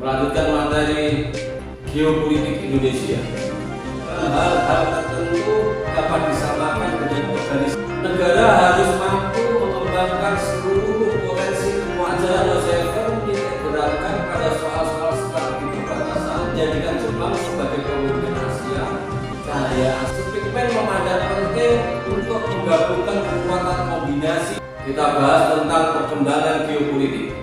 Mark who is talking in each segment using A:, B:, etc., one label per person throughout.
A: melanjutkan materi geopolitik Indonesia. Hal-hal tertentu dapat disamakan dengan organisasi. Negara harus mampu mengembangkan seluruh potensi kemajuan Roosevelt diterapkan pada soal-soal strategi perbatasan, menjadikan Jepang sebagai pemimpin Asia. Cahaya Speakman memandang penting untuk menggabungkan kekuatan kombinasi. Kita bahas tentang perkembangan geopolitik.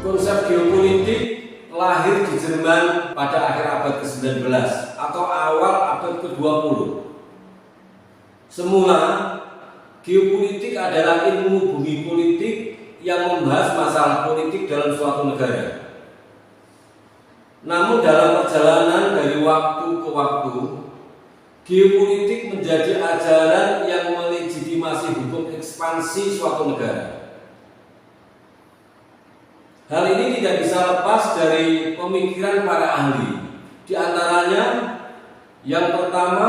A: Konsep geopolitik lahir di Jerman pada akhir abad ke-19 atau awal abad ke-20. Semula, geopolitik adalah ilmu bumi politik yang membahas masalah politik dalam suatu negara. Namun dalam perjalanan dari waktu ke waktu, geopolitik menjadi ajaran yang melegitimasi hukum ekspansi suatu negara. Hal ini tidak bisa lepas dari pemikiran para ahli. Di antaranya, yang pertama,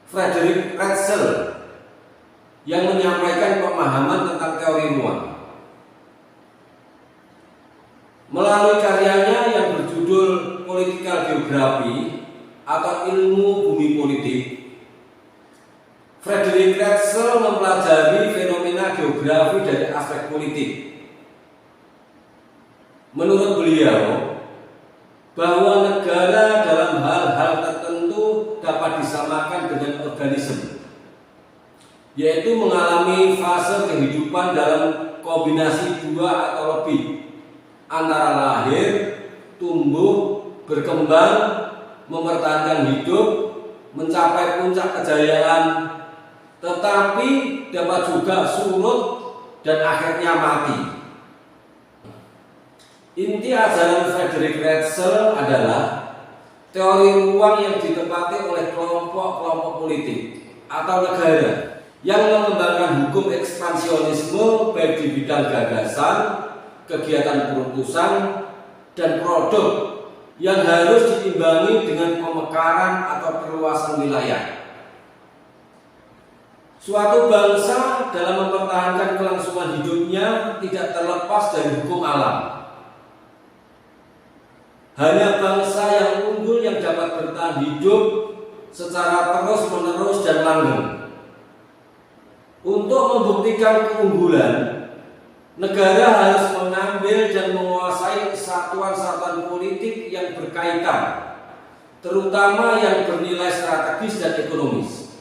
A: Friedrich Ratzel yang menyampaikan pemahaman tentang teori ruang. Melalui karyanya yang berjudul Political Geography atau Ilmu Bumi Politik, Friedrich Ratzel mempelajari fenomena geografi dari aspek politik. Menurut beliau, bahwa negara dalam hal-hal tertentu dapat disamakan dengan organisme, yaitu mengalami fase kehidupan dalam kombinasi dua atau lebih, antara lahir, tumbuh, berkembang, mempertahankan hidup, mencapai puncak kejayaan, tetapi dapat juga surut dan akhirnya mati. Inti ajaran Friedrich Ratzel adalah teori ruang yang ditempati oleh kelompok-kelompok politik atau negara yang mengembangkan hukum ekspansionisme baik di bidang gagasan, kegiatan perutusan, dan produk yang harus diimbangi dengan pemekaran atau perluasan wilayah. Suatu bangsa dalam mempertahankan kelangsungan hidupnya tidak terlepas dari hukum alam. Hanya bangsa yang unggul yang dapat bertahan hidup secara terus-menerus dan langgeng. Untuk membuktikan keunggulan, negara harus mengambil dan menguasai satuan-satuan politik yang berkaitan, terutama yang bernilai strategis dan ekonomis.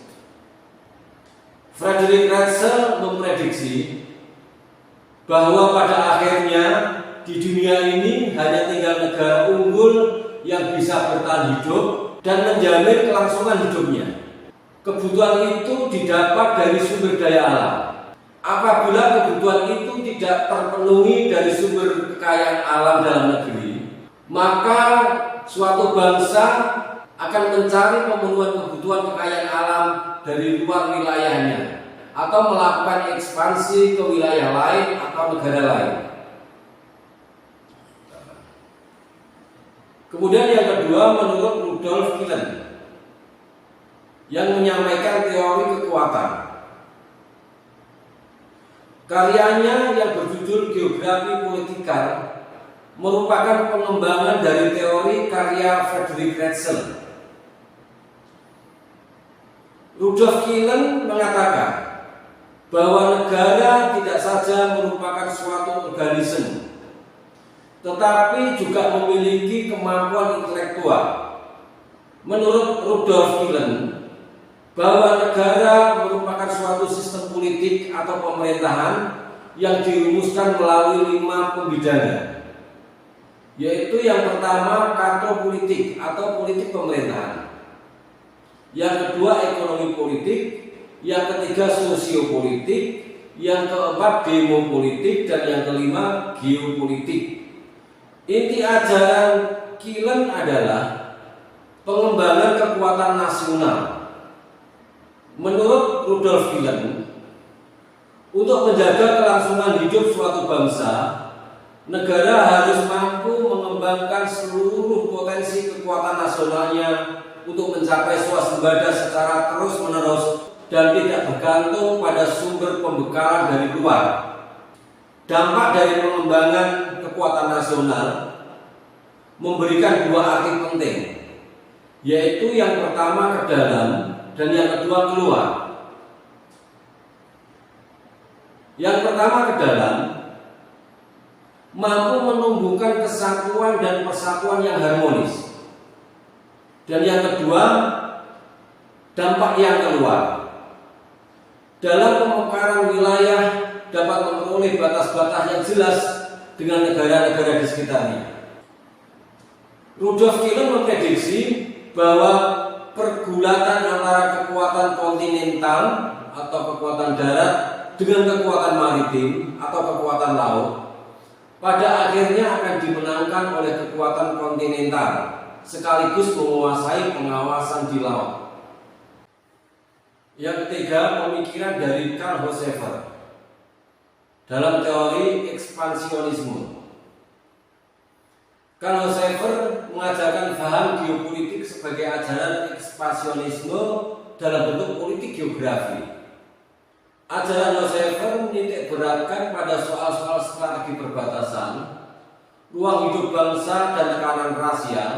A: Friedrich Ratzel memprediksi bahwa pada akhirnya di dunia ini hanya tinggal negara unggul yang bisa bertahan hidup dan menjamin kelangsungan hidupnya. Kebutuhan itu didapat dari sumber daya alam. Apabila kebutuhan itu tidak terpenuhi dari sumber kekayaan alam dalam negeri, maka suatu bangsa akan mencari pemenuhan kebutuhan kekayaan alam dari luar wilayahnya atau melakukan ekspansi ke wilayah lain atau negara lain. Kemudian yang kedua, menurut Rudolf Killen yang menyampaikan teori kekuatan. Karyanya yang berjudul Geografi Politikal merupakan pengembangan dari teori karya Friedrich Ratzel. Rudolf Killen mengatakan bahwa negara tidak saja merupakan suatu organisme, tetapi juga memiliki kemampuan intelektual. Menurut Rudolf Killen, bahwa negara merupakan suatu sistem politik atau pemerintahan yang dirumuskan melalui 5 pembidana, yaitu yang pertama kartopolitik atau politik pemerintahan, yang kedua ekonomi politik, yang ketiga sosiopolitik, yang keempat demopolitik, dan yang kelima geopolitik. Inti ajaran Killen adalah pengembangan kekuatan nasional. Menurut Rudolf Wilhelm, untuk menjaga kelangsungan hidup suatu bangsa, negara harus mampu mengembangkan seluruh potensi kekuatan nasionalnya untuk mencapai swasembada secara terus-menerus dan tidak bergantung pada sumber pembekalan dari luar. Dampak dari pengembangan kekuatan nasional memberikan dua arti penting, yaitu yang pertama ke dalam dan yang kedua keluar. Yang pertama ke dalam, mampu menumbuhkan kesatuan dan persatuan yang harmonis. Dan yang kedua, dampak yang keluar. Dalam pemekaran wilayah dapat memperoleh batas-batas yang jelas dengan negara-negara di sekitarnya. Rudolf Wilhelm memprediksi bahwa pergulatan antara kekuatan kontinental atau kekuatan darat dengan kekuatan maritim atau kekuatan laut pada akhirnya akan dimenangkan oleh kekuatan kontinental sekaligus menguasai pengawasan di laut. Yang ketiga, pemikiran dari Karl Hocevar dalam teori ekspansionisme. Karl Hocevar mengajarkan paham geopolitik sebagai ajaran ekspansionisme dalam bentuk politik geografi. Ajaran Hocevar menitik beratkan pada soal-soal strategi perbatasan, ruang hidup bangsa dan tekanan rasial,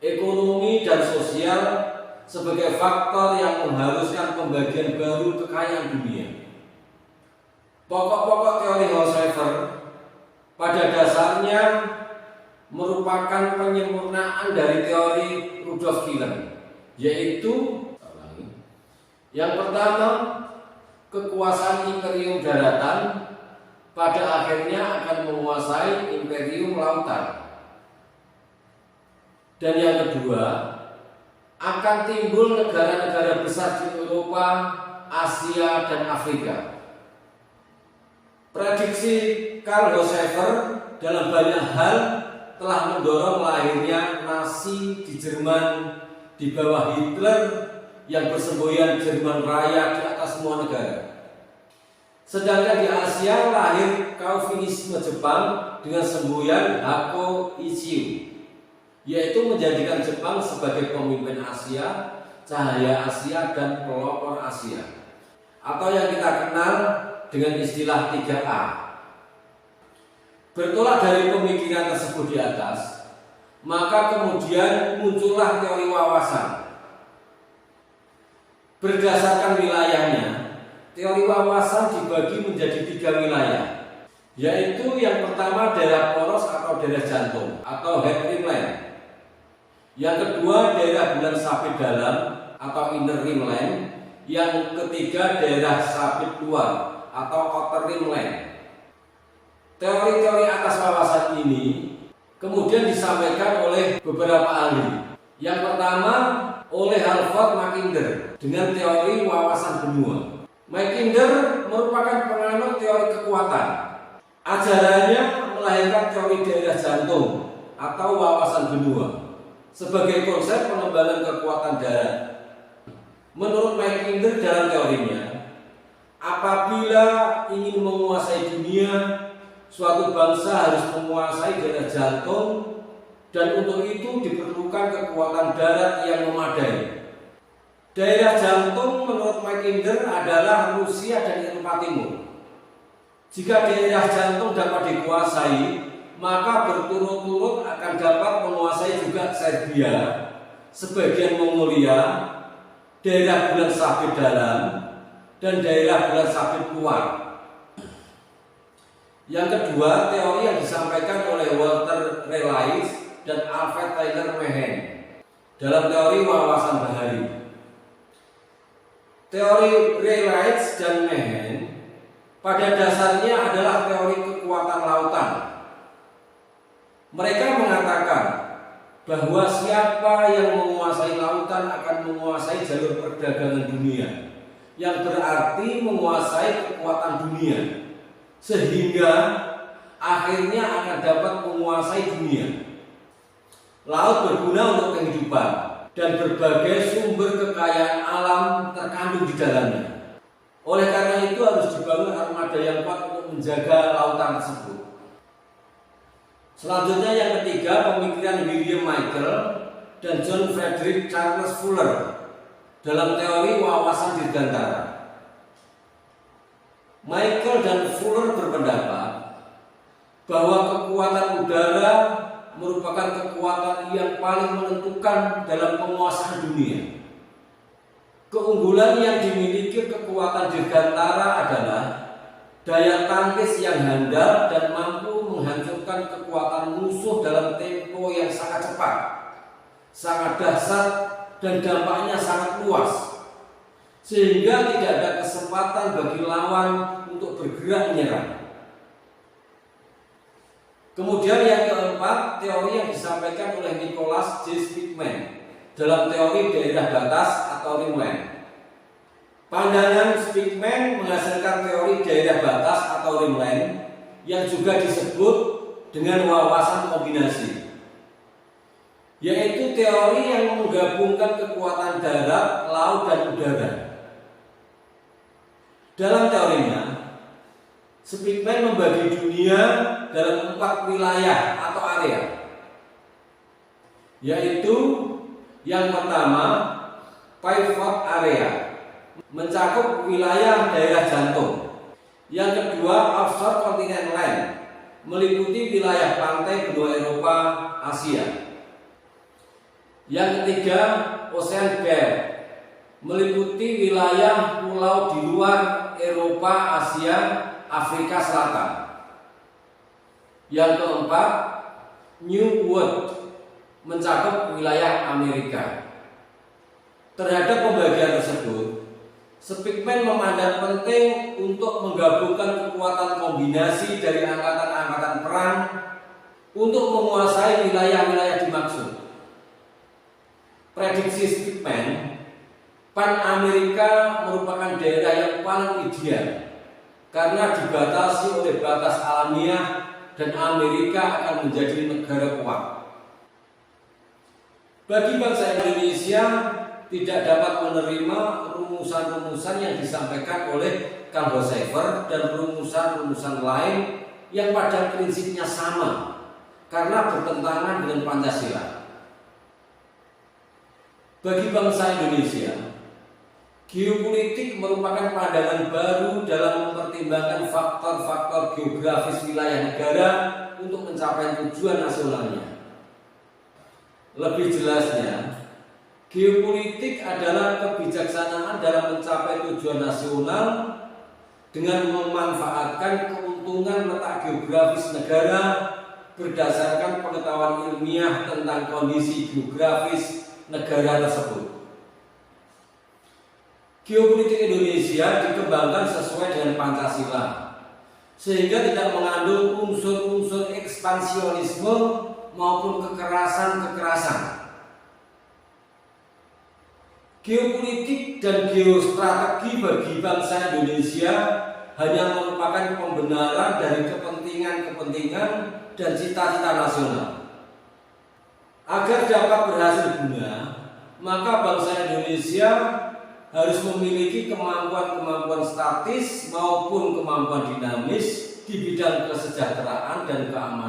A: ekonomi dan sosial sebagai faktor yang mengharuskan pembagian baru kekayaan dunia. Pokok-pokok teori Hocevar pada dasarnya merupakan penyempurnaan dari teori Rudolf Wilhelm, yaitu yang pertama, kekuasaan imperium daratan pada akhirnya akan menguasai imperium lautan. Dan yang kedua, akan timbul negara-negara besar di Eropa, Asia, dan Afrika. Prediksi Karl Hocevar dalam banyak hal telah mendorong lahirnya nasi di Jerman di bawah Hitler yang bersemboyan Jerman Raya di atas semua negara. Sedangkan di Asia lahir Calvinisme Jepang dengan semboyan Hakko Ichiu, yaitu menjadikan Jepang sebagai pemimpin Asia, cahaya Asia, dan pelopor Asia, atau yang kita kenal dengan istilah 3A. Bertolak dari pemikiran tersebut di atas, maka kemudian muncullah teori wawasan. Berdasarkan wilayahnya, teori wawasan dibagi menjadi 3 wilayah, yaitu yang pertama daerah poros atau daerah jantung atau het rimland. Yang kedua daerah bulan sabit dalam atau inner rimland. Yang ketiga daerah sabit luar atau outer rimland. Teori-teori atas wawasan ini kemudian disampaikan oleh beberapa ahli. Yang pertama oleh Alfred Mackinder dengan teori wawasan benua. Mackinder merupakan penganut teori kekuatan. Ajarannya melahirkan teori daerah jantung atau wawasan benua sebagai konsep pengembangan kekuatan darat. Menurut Mackinder dalam teorinya, apabila ingin menguasai dunia, suatu bangsa harus menguasai daerah jantung, dan untuk itu diperlukan kekuatan darat yang memadai. Daerah jantung menurut Mackinder adalah Rusia dan Eropa Timur. Jika daerah jantung dapat dikuasai, maka berturut-turut akan dapat menguasai juga Serbia, sebagian Mongolia, daerah bulan sabit dalam, dan daerah bulan sabit luar. Yang kedua, teori yang disampaikan oleh Walter Raleigh dan Alfred Taylor Mahan dalam teori wawasan bahari. Teori Raleigh dan Mahan pada dasarnya adalah teori kekuatan lautan. Mereka mengatakan bahwa siapa yang menguasai lautan akan menguasai jalur perdagangan dunia, yang berarti menguasai kekuatan dunia, sehingga akhirnya akan dapat menguasai dunia. Laut berguna untuk kehidupan, dan berbagai sumber kekayaan alam terkandung di dalamnya. Oleh karena itu harus dibangun armada yang kuat untuk menjaga lautan tersebut. Selanjutnya yang ketiga, pemikiran William Michael dan John Frederick Charles Fuller dalam teori wawasan dirgantara. Michael dan Fuller berpendapat bahwa kekuatan udara merupakan kekuatan yang paling menentukan dalam penguasaan dunia. Keunggulan yang dimiliki kekuatan dirgantara adalah daya tangkis yang handal dan mampu menghancurkan kekuatan musuh dalam tempo yang sangat cepat, sangat dahsyat, dan dampaknya sangat luas, sehingga tidak ada kesempatan bagi lawan untuk bergerak menyerang. Kemudian yang keempat, teori yang disampaikan oleh Nicholas J. Speakman dalam teori daerah batas atau rimland. Pandangan Speakman menghasilkan teori daerah batas atau rimland yang juga disebut dengan wawasan kombinasi, yaitu teori yang menggabungkan kekuatan darat, laut, dan udara. Dalam teorinya, Speakman membagi dunia dalam 4 wilayah atau area, yaitu yang pertama, pivot area, mencakup wilayah daerah jantung. Yang kedua, offshore continent line, meliputi wilayah pantai benua Eropa, Asia. Yang ketiga, ocean belt, meliputi wilayah pulau di luar Eropa, Asia, Afrika Selatan. Yang keempat, New World, mencakup wilayah Amerika. Terhadap pembagian tersebut, Speakman memandang penting untuk menggabungkan kekuatan kombinasi dari angkatan-angkatan perang untuk menguasai wilayah-wilayah dimaksud. Prediksi Speakman, Pan-Amerika merupakan daerah yang paling ideal karena dibatasi oleh batas alamiah dan Amerika akan menjadi negara kuat. Bagi bangsa Indonesia tidak dapat menerima rumusan-rumusan yang disampaikan oleh Karl Hocevar dan rumusan-rumusan lain yang pada prinsipnya sama karena bertentangan dengan Pancasila. Bagi bangsa Indonesia, geopolitik merupakan pandangan baru dalam mempertimbangkan faktor-faktor geografis wilayah negara untuk mencapai tujuan nasionalnya. Lebih jelasnya, geopolitik adalah kebijaksanaan dalam mencapai tujuan nasional dengan memanfaatkan keuntungan letak geografis negara berdasarkan pengetahuan ilmiah tentang kondisi geografis negara tersebut. Geopolitik Indonesia dikembangkan sesuai dengan Pancasila, sehingga tidak mengandung unsur-unsur ekspansionisme maupun kekerasan-kekerasan. Geopolitik dan geostrategi bagi bangsa Indonesia hanya merupakan pembenaran dari kepentingan-kepentingan dan cita-cita nasional. Agar dapat berhasil guna, maka bangsa Indonesia harus memiliki kemampuan-kemampuan statis maupun kemampuan dinamis di bidang kesejahteraan dan keamanan